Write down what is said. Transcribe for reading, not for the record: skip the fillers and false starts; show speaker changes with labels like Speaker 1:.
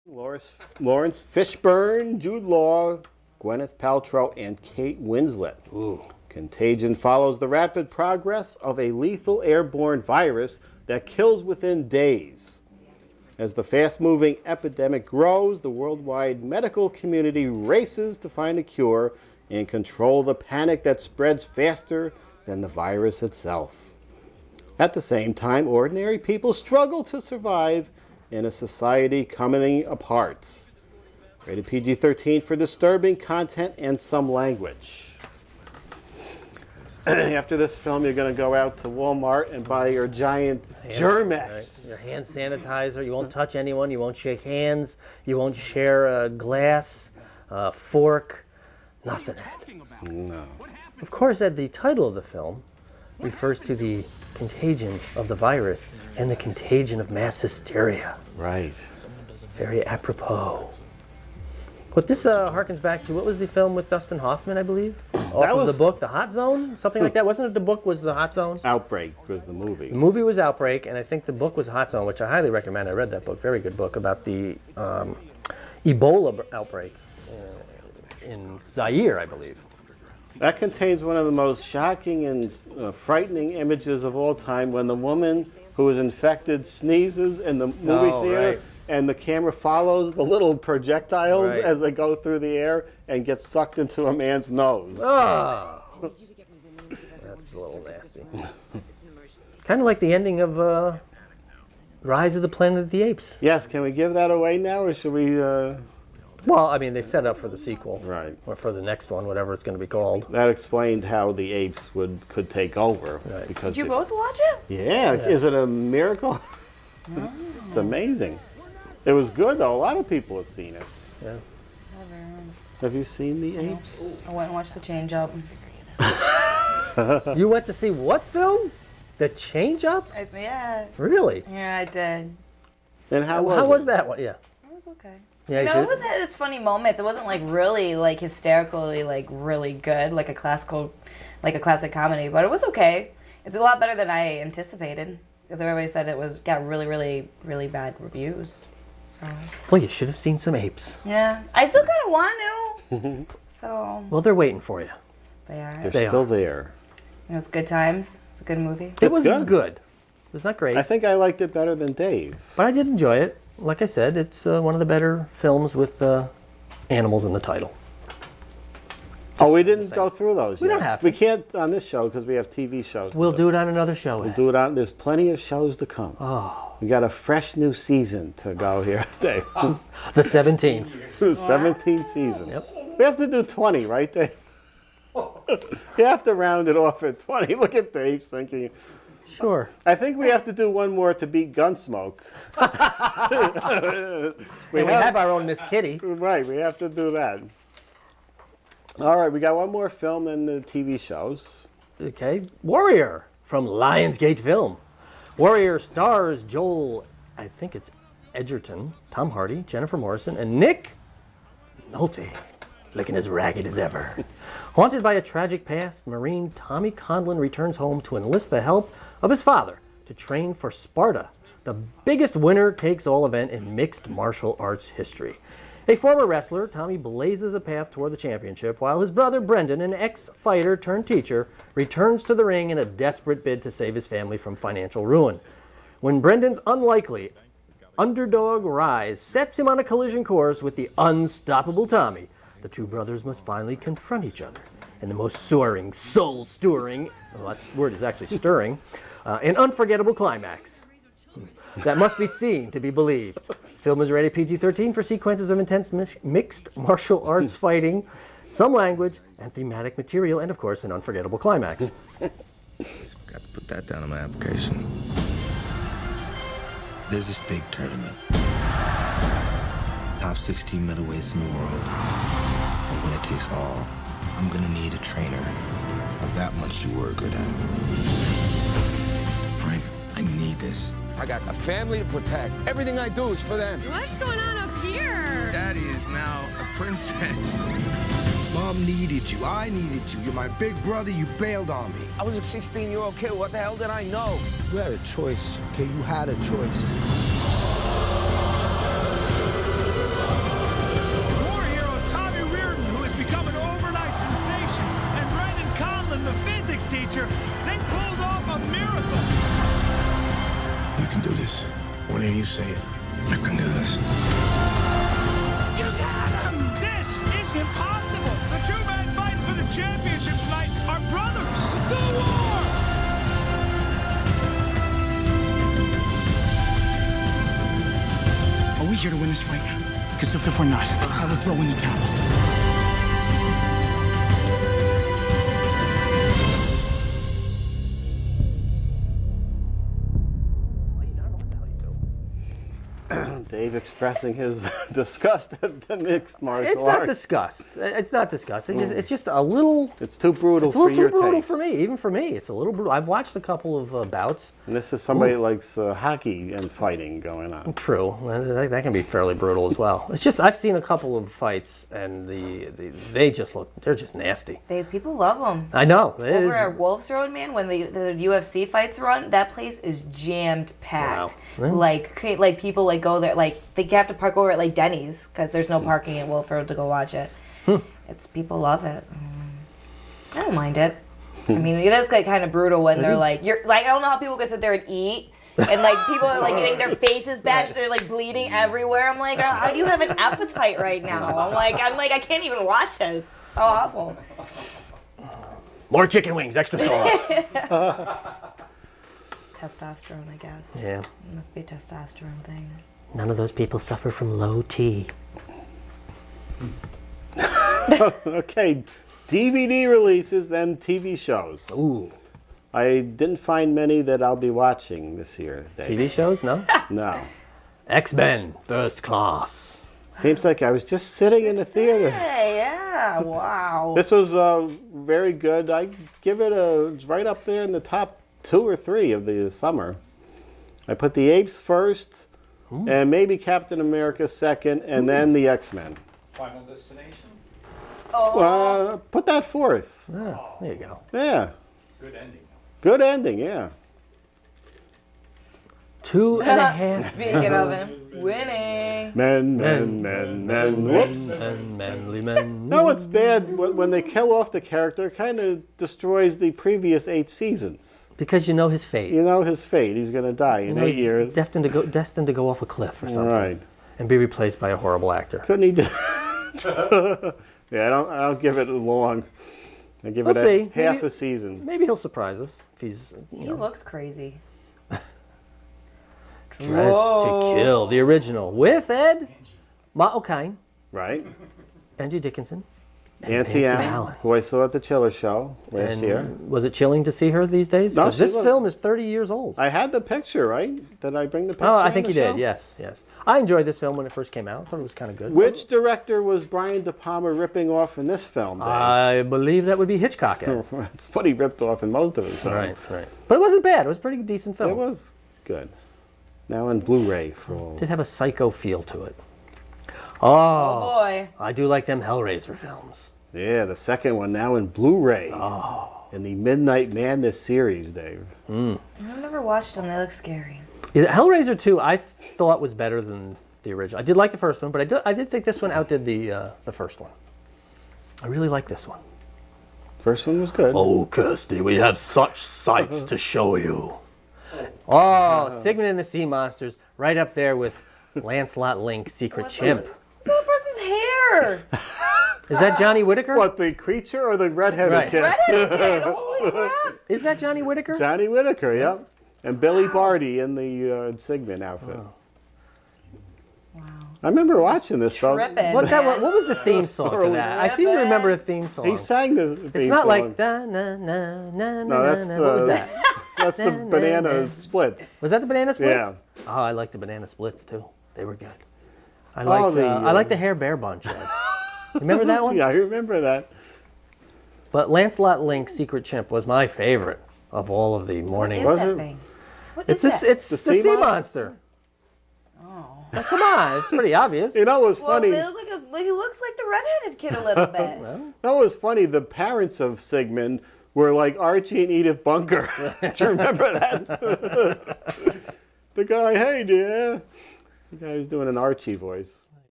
Speaker 1: Lawrence Fishburne, Jude Law, Gwyneth Paltrow, and Kate Winslet.
Speaker 2: Ooh.
Speaker 1: Contagion follows the rapid progress of a lethal airborne virus that kills within days. As the fast-moving epidemic grows, the worldwide medical community races to find a cure and control the panic that spreads faster than the virus itself. At the same time, ordinary people struggle to survive in a society coming apart. Rated PG-13 for disturbing content and some language. After this film, you're going to go out to Walmart and buy your giant Germex.
Speaker 2: Right. Your hand sanitizer. You won't touch anyone. You won't shake hands. You won't share a glass, a fork, nothing.
Speaker 1: No.
Speaker 2: Of course, the title of the film refers to the contagion of the virus and the contagion of mass hysteria.
Speaker 1: Right.
Speaker 2: Very apropos. But this harkens back to, what was the film with Dustin Hoffman, I believe? Off of the book, The Hot Zone? Something like that. Wasn't it the book was The Hot Zone?
Speaker 1: Outbreak was the movie.
Speaker 2: The movie was Outbreak, and I think the book was Hot Zone, which I highly recommend. I read that book. Very good book about the Ebola outbreak in Zaire, I believe.
Speaker 1: That contains one of the most shocking and frightening images of all time when the woman who was infected sneezes in the movie theater.
Speaker 2: Right.
Speaker 1: And the camera follows the little projectiles
Speaker 2: Right.
Speaker 1: as they go through the air and get sucked into a man's nose.
Speaker 2: Oh! That's a little nasty. Kind of like the ending of Rise of the Planet of the Apes.
Speaker 1: Yes, can we give that away now, or should we...
Speaker 2: Well, I mean, they set up for the sequel.
Speaker 1: Right.
Speaker 2: Or for the next one, whatever it's going to be called.
Speaker 1: That explained how the apes could take over.
Speaker 2: Right.
Speaker 1: Because
Speaker 3: Did you both watch it?
Speaker 1: Yeah, is it a miracle?
Speaker 3: No.
Speaker 1: It's amazing. It was good, though. A lot of people have seen it.
Speaker 2: Yeah.
Speaker 1: Have you seen the apes?
Speaker 3: I went and watched The Change Up.
Speaker 2: You went to see what film? The Change Up?
Speaker 3: Yeah.
Speaker 2: Really?
Speaker 3: Yeah, I did.
Speaker 1: And how was
Speaker 2: How was that one? Yeah.
Speaker 3: It was okay.
Speaker 2: Yeah,
Speaker 3: No, it was at its funny moments. It wasn't like really like hysterically like really good, like a classic comedy, but it was okay. It's a lot better than I anticipated. Because everybody said got really, really, really bad reviews. So
Speaker 2: Well, you should have seen some apes.
Speaker 3: yeah. I still kinda want to. So
Speaker 2: Well, they're waiting for you.
Speaker 3: they are.
Speaker 1: They're
Speaker 2: They
Speaker 1: still
Speaker 2: are.
Speaker 1: there.
Speaker 3: It was good times. It's a good movie.
Speaker 2: It was
Speaker 1: good.
Speaker 2: good. It was not great,
Speaker 1: I think I liked it better than Dave.
Speaker 2: but I did enjoy it. Like I said, it's one of the better films with animals in the title.
Speaker 1: Oh, we didn't go through those
Speaker 2: We
Speaker 1: yet.
Speaker 2: don't have to.
Speaker 1: We can't on this show because we have TV shows.
Speaker 2: We'll do it on another show.
Speaker 1: We'll do it on. There's plenty of shows to come.
Speaker 2: Oh.
Speaker 1: We got a fresh new season to go here, Dave.
Speaker 2: The 17th.
Speaker 1: The 17th season.
Speaker 2: Yep.
Speaker 1: We have to do 20, right, Dave? You have to round it off at 20. Look at Dave thinking.
Speaker 2: Sure.
Speaker 1: I think we have to do one more to beat Gunsmoke.
Speaker 2: We have our own Miss Kitty.
Speaker 1: Right, we have to do that. All right, we got one more film than the TV shows.
Speaker 2: Okay. Warrior from Lionsgate Film. Warrior stars Joel, I think it's Edgerton, Tom Hardy, Jennifer Morrison, and Nick Nolte, looking as ragged as ever. Haunted by a tragic past, Marine Tommy Conlon returns home to enlist the help of his father to train for Sparta, the biggest winner-takes-all event in mixed martial arts history. A former wrestler, Tommy blazes a path toward the championship, while his brother Brendan, an ex-fighter turned teacher, returns to the ring in a desperate bid to save his family from financial ruin. When Brendan's unlikely underdog rise sets him on a collision course with the unstoppable Tommy, the two brothers must finally confront each other in the most soaring, soul-stirring, well, that word is actually stirring, an unforgettable climax that must be seen to be believed. This film is rated PG-13 for sequences of intense mixed martial arts fighting, some language, and thematic material, and of course, an unforgettable climax.
Speaker 4: Got to put that down on my application. There's this big tournament. Top 16 middleweights in the world. And when it takes all, I'm gonna need a trainer of that much you were good at. Frank, I need this.
Speaker 5: I got a family to protect. Everything I do is for them.
Speaker 6: What's going on up here?
Speaker 7: Daddy is now a princess. Mom needed you. I needed you. You're my big brother. You bailed on me.
Speaker 5: I was a 16-year-old kid. What the hell did I know?
Speaker 7: You had a choice, okay? You had a choice.
Speaker 4: hear you say it. I can do this.
Speaker 8: You got him! This is impossible! The two men fighting for the championship tonight are brothers! Go war!
Speaker 9: Are we here to win this fight? Because if we're not, I will throw in the towel.
Speaker 1: Dave expressing his disgust at the mixed martial
Speaker 2: It's not
Speaker 1: arts.
Speaker 2: disgust. It's not disgust. It's just a little.
Speaker 1: It's too brutal
Speaker 2: It's a little
Speaker 1: for
Speaker 2: too
Speaker 1: your
Speaker 2: brutal
Speaker 1: taste.
Speaker 2: for me. Even for me, it's a little brutal. I've watched a couple of bouts.
Speaker 1: And this is somebody that likes hockey and fighting going on.
Speaker 2: True, that can be fairly brutal as well. It's just I've seen a couple of fights, and they're just nasty.
Speaker 3: People love them.
Speaker 2: I know.
Speaker 3: Over at Wolves Road, man, when the UFC fights run, that place is jammed packed.
Speaker 2: Wow.
Speaker 3: Like people like go there, like they have to park over at like Denny's because there's no parking at Wolves Road to go watch it. It's people love it. I don't mind it. I mean, it is like kind of brutal when they're like, you're like, I don't know how people can sit there and eat. And like people are like getting their faces bashed, they're like bleeding everywhere. I'm like, how do you have an appetite right now? I'm like, I can't even watch this. How awful.
Speaker 2: More chicken wings, extra sauce.
Speaker 3: Testosterone, I guess.
Speaker 2: Yeah.
Speaker 3: It must be a testosterone thing.
Speaker 2: None of those people suffer from low T.
Speaker 1: Okay, DVD releases, then TV shows.
Speaker 2: Ooh.
Speaker 1: I didn't find many that I'll be watching this year, Dave.
Speaker 2: TV shows? No?
Speaker 1: No.
Speaker 2: X-Men, First Class.
Speaker 1: Seems like I was just sitting in the theater.
Speaker 3: Hey, yeah, wow.
Speaker 1: This was very good. I give it it's right up there in the top 2 or 3 of the summer. I put the Apes first, and maybe Captain America second, and then the X-Men.
Speaker 10: Final Destination?
Speaker 1: Put that fourth.
Speaker 2: Oh, there you go.
Speaker 1: Yeah.
Speaker 10: Good ending.
Speaker 1: Good ending, yeah.
Speaker 2: 2.5.
Speaker 3: Speaking of him, winning.
Speaker 1: Men. Whoops.
Speaker 2: And manly men.
Speaker 1: No, it's bad when they kill off the character. It kind of destroys the previous 8 seasons.
Speaker 2: Because you know his fate.
Speaker 1: You know his fate. He's going to die in 8
Speaker 2: he's
Speaker 1: years.
Speaker 2: Destined to go off a cliff or something.
Speaker 1: Right.
Speaker 2: And be replaced by a horrible actor.
Speaker 1: Couldn't he do? Yeah, I don't give it long. I give
Speaker 2: We'll
Speaker 1: it
Speaker 2: see.
Speaker 1: half
Speaker 2: Maybe-
Speaker 1: a season.
Speaker 2: Maybe he'll surprise us if he's
Speaker 3: He looks crazy.
Speaker 2: Dressed to Kill, the original with Ed O'Kine,
Speaker 1: Right.
Speaker 2: Angie Dickinson, and
Speaker 1: Nancy Allen, who I saw at the Chiller Show last year.
Speaker 2: Was it chilling to see her these days?
Speaker 1: No,
Speaker 2: 'Cause
Speaker 1: she
Speaker 2: this
Speaker 1: looked-
Speaker 2: film is 30 years old.
Speaker 1: I had the picture, right? Did I bring the picture?
Speaker 2: Oh, I
Speaker 1: on
Speaker 2: think
Speaker 1: the
Speaker 2: you
Speaker 1: show?
Speaker 2: did. Yes. I enjoyed this film when it first came out. I thought it was kind of good.
Speaker 1: Which director was Brian De Palma ripping off in this film, Dave?
Speaker 2: I believe that would be Hitchcock. Ed.
Speaker 1: That's what he ripped off in most of his films.
Speaker 2: Right. But it wasn't bad. It was a pretty decent film.
Speaker 1: It was good. Now on Blu-ray for all.
Speaker 2: Did have a psycho feel to it.
Speaker 3: Oh boy.
Speaker 2: I do like them Hellraiser films.
Speaker 1: Yeah, the second one now in Blu-ray. Oh. In the Midnight Madness series, Dave.
Speaker 3: I've never watched them. They look scary.
Speaker 2: Yeah, Hellraiser 2, I thought was better than the original. I did like the first one, but I did think this one outdid the first one. I really like this one.
Speaker 1: First one was good.
Speaker 2: Oh, Kirsty, we have such sights to show you. Oh, Sigmund and the Sea Monsters, right up there with Lancelot Link, Secret Chimp.
Speaker 3: It's the person's hair.
Speaker 2: Is that Johnny Whittaker?
Speaker 1: What, the creature or the redheaded
Speaker 2: Right.
Speaker 1: kid?
Speaker 3: Redheaded kid. Holy crap.
Speaker 2: Is that Johnny Whittaker?
Speaker 1: Johnny Whittaker, yep. And Billy Barty in the Sigmund outfit.
Speaker 2: Oh.
Speaker 3: Wow.
Speaker 1: I remember watching this, though.
Speaker 3: Tripping.
Speaker 2: What was the theme song to that? I seem to remember a theme song.
Speaker 1: He sang the theme
Speaker 2: It's not
Speaker 1: song.
Speaker 2: like da na na na
Speaker 1: No, that's
Speaker 2: na. What was that?
Speaker 1: That's the Banana Splits.
Speaker 2: Was that the Banana Splits?
Speaker 1: Yeah.
Speaker 2: Oh, I like the Banana Splits too. They were good. I like the Hair Bear Bunch. Ed. Remember that one?
Speaker 1: Yeah, I remember that.
Speaker 2: But Lancelot Link, Secret Chimp was my favorite of all of the morning.
Speaker 3: What is that thing? What
Speaker 2: It's
Speaker 3: is
Speaker 2: it's
Speaker 3: that?
Speaker 2: the sea monster.
Speaker 3: Oh.
Speaker 2: Well, come on, it's pretty obvious.
Speaker 1: You know, it was funny.
Speaker 3: Well, he looks like the redheaded kid a little bit.
Speaker 1: That was funny. The parents of Sigmund were like Archie and Edith Bunker. Do you remember that? The guy, hey, dear. The guy was doing an Archie voice.